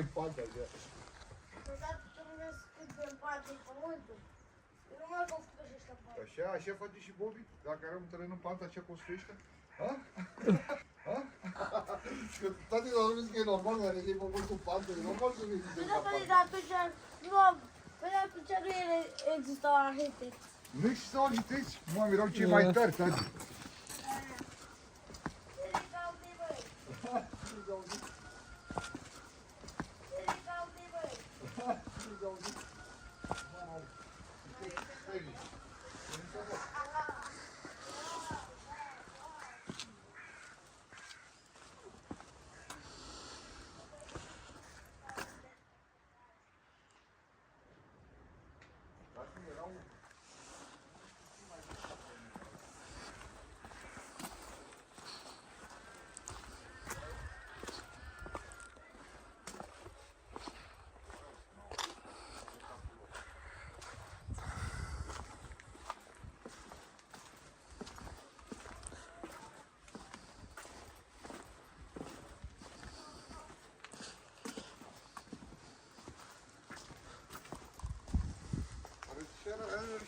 în pat așa. Odată ce nu vezi cât de în pat e pământul, nu mai construiești ăștia pat. Așa face și Bobby? Dacă are un teren în pat, așa construiește? Ha? Ha? Că toate au zis că e normal, dar e pământ cu pantă, e normal să nu existe Nu, păi, dar atunci nu există arhitecți. Nu existau arhitecți? Mă, erau cei mai tari, tati.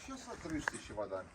Și eu să trăiește ceva de ani.